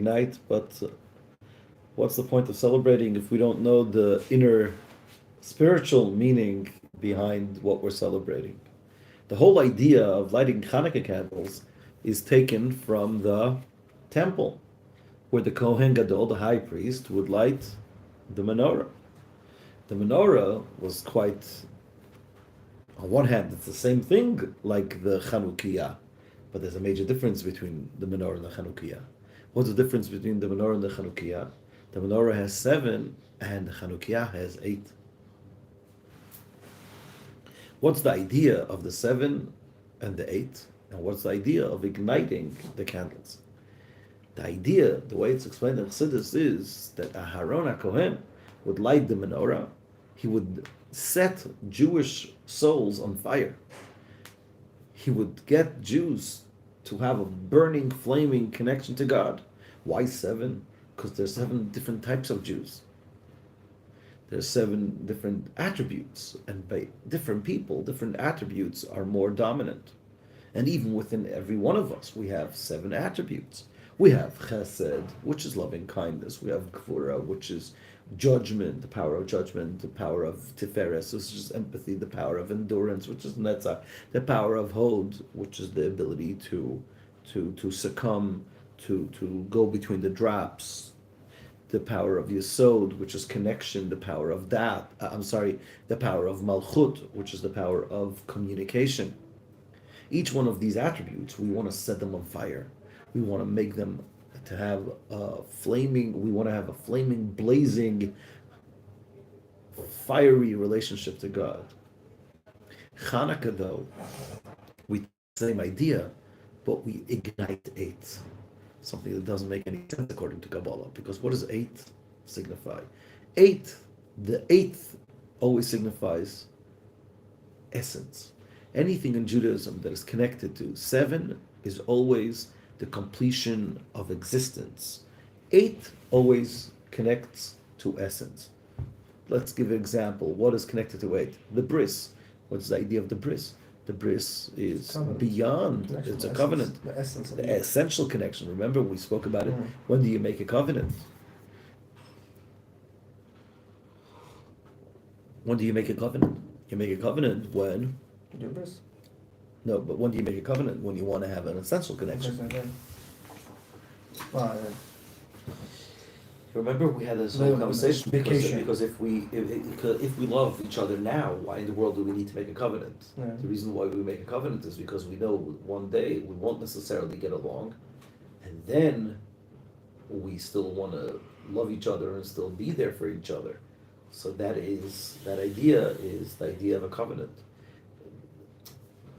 night, but what's the point of celebrating if we don't know the inner spiritual meaning behind what we're celebrating? The whole idea of lighting Hanukkah candles is taken from the temple, where the Kohen Gadol, the high priest, would light the menorah. The menorah was quite, on one hand, it's the same thing like the Chanukiah, but there's a major difference between the menorah and the Chanukiah. What's the difference between the menorah and the Chanukiah? The menorah has 7 and the Chanukiah has 8. What's the idea of the 7 and the 8? And what's the idea of igniting the candles? The idea, the way it's explained in Chassidus, is that Aharon HaKohen would light the menorah. He would set Jewish souls on fire. He would get Jews to have a burning, flaming connection to God. Why 7? Because there's 7 different types of Jews. There's 7 different attributes, and by different people, different attributes are more dominant. And even within every one of us, we have 7 attributes. We have chesed, which is loving kindness. We have gvura, which is judgment, the power of judgment, the power of tiferes, which is empathy, the power of endurance, which is netzach, the power of hod, which is the ability to succumb, to go between the drops, the power of yesod, which is connection, the power of the power of malchut, which is the power of communication. Each one of these attributes, we want to set them on fire. We want to make them to have a flaming, we want to have a flaming, blazing, fiery relationship to God. Hanukkah, though, we take the same idea, but we ignite 8. Something that doesn't make any sense according to Kabbalah, because what does 8 signify? 8, the 8th always signifies essence. Anything in Judaism that is connected to 7 is always the completion of existence. 8 always connects to essence. Let's give an example. What is connected to 8? The bris. What's the idea of the bris? The bris is covenant. Beyond, connection, it's a covenant. The essence of the essential connection. Remember, we spoke about it. When do you make a covenant? When do you make a covenant? You make a covenant when? Your bris. No, but when do you make a covenant? When you want to have an essential connection. Remember, we had this whole conversation because if we love each other now, why in the world do we need to make a covenant? Yeah. The reason why we make a covenant is because we know one day we won't necessarily get along, and then we still want to love each other and still be there for each other. So that idea is the idea of a covenant.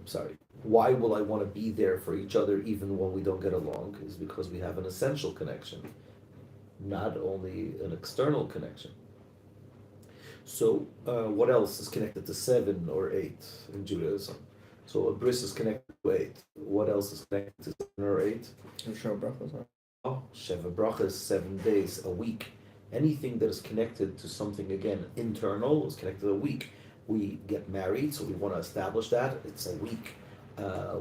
Sorry. Why will I want to be there for each other even when we don't get along? Is because we have an essential connection, not only an external connection. So what else is connected to 7 or 8 in Judaism? So a bris is connected to 8. What else is connected to 7 or 8? Sheva brachas. Oh, Sheva brachas, 7 days, a week. Anything that is connected to something, again, internal is connected to a week. We get married, so we want to establish that. It's a week.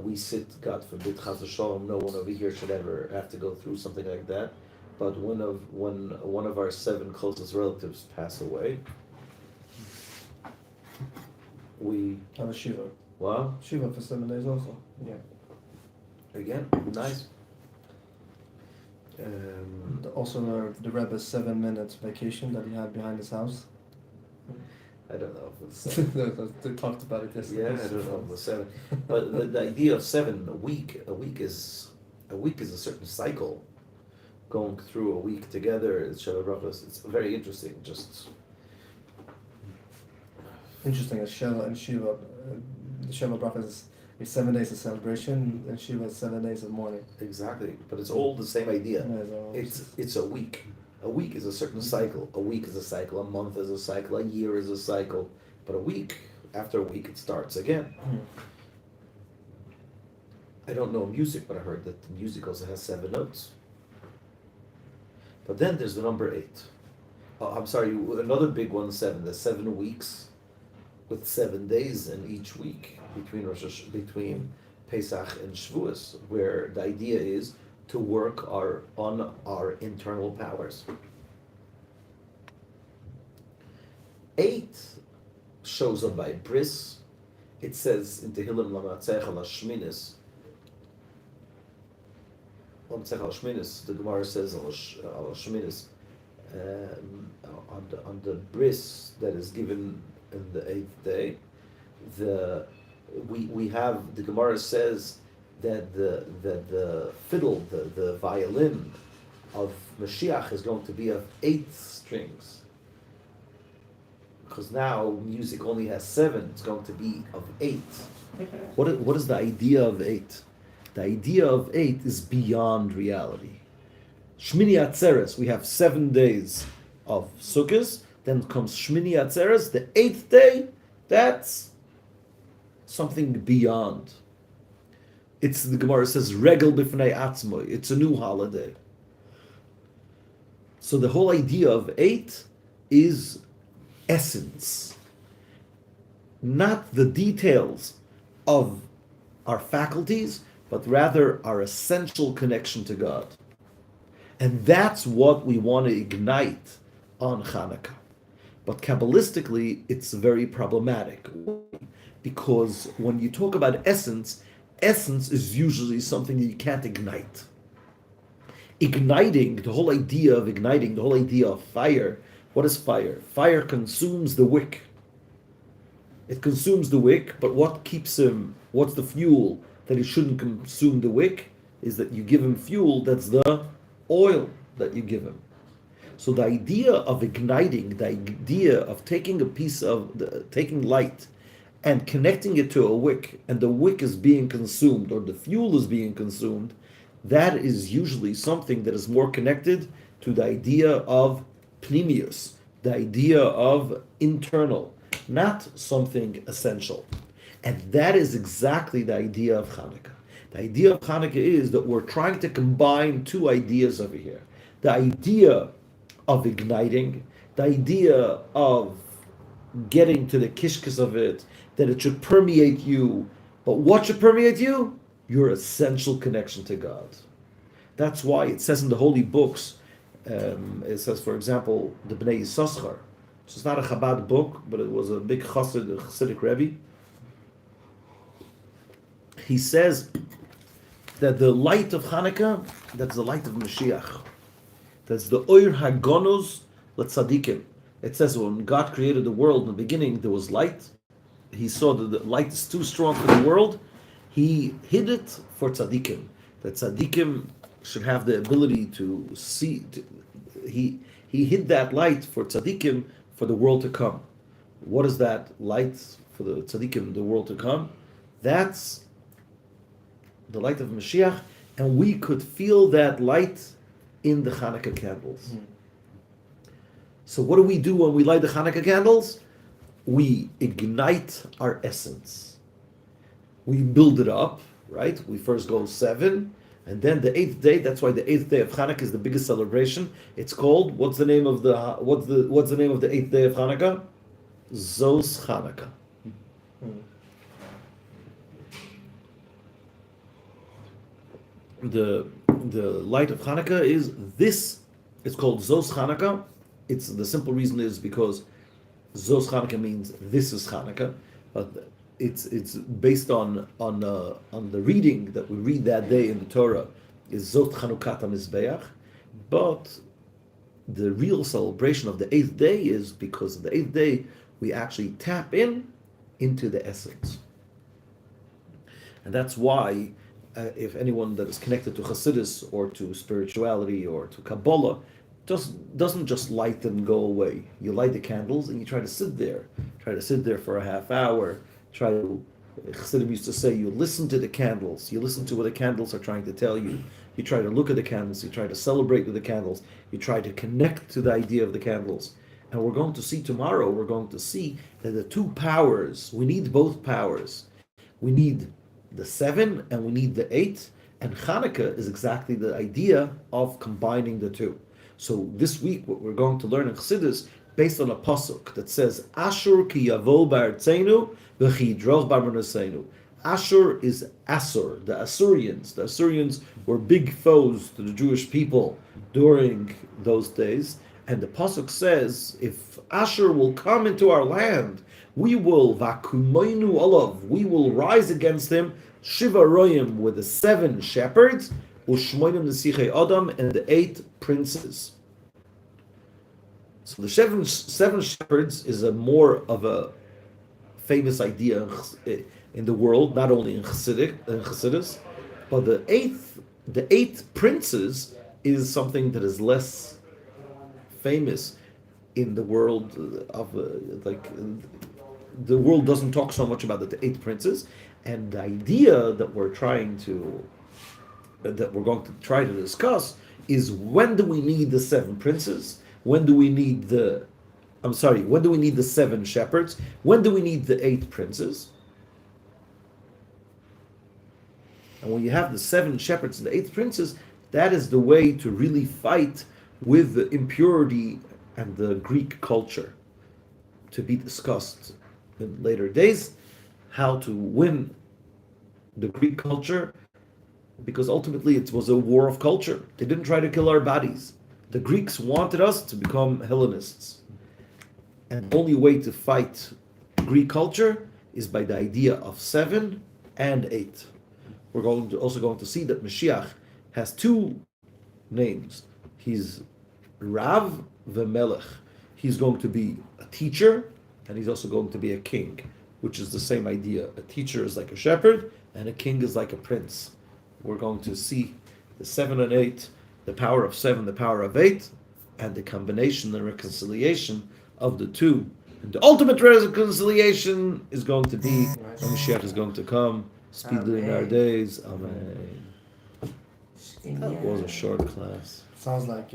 We sit, God forbid, chas v'shalom, no one over here should ever have to go through something like that. But when one of our 7 closest relatives pass away, we have a shiva. What? Shiva for 7 days also. Yeah. Again, nice. Also, the Rebbe's 7 minutes vacation that he had behind his house. I don't know if it's 7. They talked about it yesterday. Yeah, I don't know if it was 7. But the idea of 7, a week is a certain cycle. Going through a week together, it's Sheva brachos. It's very interesting. Just interesting as Sheva and Shiva. The Sheva brachos is 7 days of celebration, and Shiva is 7 days of mourning. Exactly, but it's all the same idea. Yeah, it's a week. A week is a certain cycle. A week is a cycle. A month is a cycle. A year is a cycle. But after a week, it starts again. I don't know music, but I heard that the music also has 7 notes. But then there's the number 8. Oh, I'm sorry, another big one, 7. There's 7 weeks with 7 days in each week between Pesach and Shavuos, where the idea is to work on our internal powers. 8 shows up by bris. It says in Tehillim Lamatzech al Shminis. Lamatzech al Shminis. The Gemara says al Shminis on the bris that is given in the 8th day. We have the Gemara says that the fiddle, the violin of Mashiach is going to be of 8 strings. Because now music only has 7, it's going to be of 8. What is the idea of 8? The idea of 8 is beyond reality. Shmini Atzeres, we have 7 days of Sukkot, then comes Shmini Atzeres, the 8th day, that's something beyond. It's, the Gemara says, Regel B'fnei Atzmoi, it's a new holiday. So the whole idea of 8 is essence, not the details of our faculties, but rather our essential connection to God. And that's what we want to ignite on Chanuka. But Kabbalistically, it's very problematic, because when you talk about essence, essence is usually something that you can't ignite. Igniting, the whole idea of igniting, the whole idea of fire, what is fire? Fire consumes the wick. It consumes the wick, but what keeps him, what's the fuel that he shouldn't consume the wick, is that you give him fuel, that's the oil that you give him. So the idea of igniting, the idea of taking a piece of, taking light and connecting it to a wick, and the wick is being consumed, or the fuel is being consumed, that is usually something that is more connected to the idea of pnimius, the idea of internal, not something essential. And that is exactly the idea of Chanuka. The idea of Chanuka is that we're trying to combine 2 ideas over here. The idea of igniting, the idea of getting to the kishkas of it, that it should permeate you. But what should permeate you? Your essential connection to God. That's why it says in the holy books, it says, for example, the Bnei Yissaschar. So it's not a Chabad book, but it was a big Chassid, a Chassidic Rebbe. He says that the light of Hanukkah, that's the light of Mashiach. That's the Oir HaGonos LeTzadikim. It says when God created the world in the beginning, there was light. He saw that the light is too strong for the world. He hid it for tzaddikim. That tzaddikim should have the ability to see. He hid that light for tzaddikim for the world to come. What is that light for the tzaddikim, the world to come? That's the light of Mashiach, and we could feel that light in the Hanukkah candles. So what do we do when we light the Hanukkah candles? We ignite our essence. We build it up, right? We first go 7, and then the 8th day. That's why the 8th day of Hanukkah is the biggest celebration. It's called, what's the name of the 8th day of Hanukkah? Zos Hanukkah. The light of Hanukkah is this. It's called Zos Hanukkah. It's the simple reason is because Zos Hanukkah means this is Hanukkah, but it's based on the reading that we read that day in the Torah is Zot Chanukat HaMizbeach, but the real celebration of the 8th day is because of the 8th day we actually tap into the essence, and that's why if anyone that is connected to Chassidus or to spirituality or to Kabbalah doesn't just light and go away. You light the candles and you try to sit there for a half hour. Chassidim used to say, you listen to the candles, you listen to what the candles are trying to tell you. You try to look at the candles, you try to celebrate with the candles, you try to connect to the idea of the candles. And we're going to see tomorrow, that the 2 powers, we need both powers. We need the 7 and we need the 8, and Hanukkah is exactly the idea of combining the 2. So this week, what we're going to learn in Chassidus, based on a pasuk that says, "Ashur ki yavo ba'artzeinu v'chi yidroch b'armonosenu." Ashur is Assur, the Assyrians. The Assyrians were big foes to the Jewish people during those days. And the Pasuk says, if Ashur will come into our land, we will, Vakumoinu olav, we will rise against him, Shiva Royim, with the 7 shepherds, Ushmoinim Nesichei Adam, and the 8 princes. So the seven shepherds is a more of a famous idea in the world, not only in Chassidus, but the 8 princes is something that is less famous in the world of the world doesn't talk so much about the 8 princes, and the idea that we're going to try to discuss is, when do we need the 7 princes? When do we need when do we need the 7 shepherds? When do we need the 8 princes? And when you have the 7 shepherds and the 8 princes, that is the way to really fight with the impurity and the Greek culture, to be discussed in later days, how to win the Greek culture, because ultimately it was a war of culture. They didn't try to kill our bodies. The Greeks wanted us to become Hellenists. And the only way to fight Greek culture is by the idea of 7 and 8. We're also going to see that Mashiach has 2 names. He's Rav v'Melech. He's going to be a teacher, and he's also going to be a king, which is the same idea. A teacher is like a shepherd, and a king is like a prince. We're going to see the 7 and 8, the power of 7, the power of 8, and the combination and reconciliation of the 2. And the ultimate reconciliation is going to be when Mashiach is going to come speedily in our days. Amen. That was a short class. Sounds like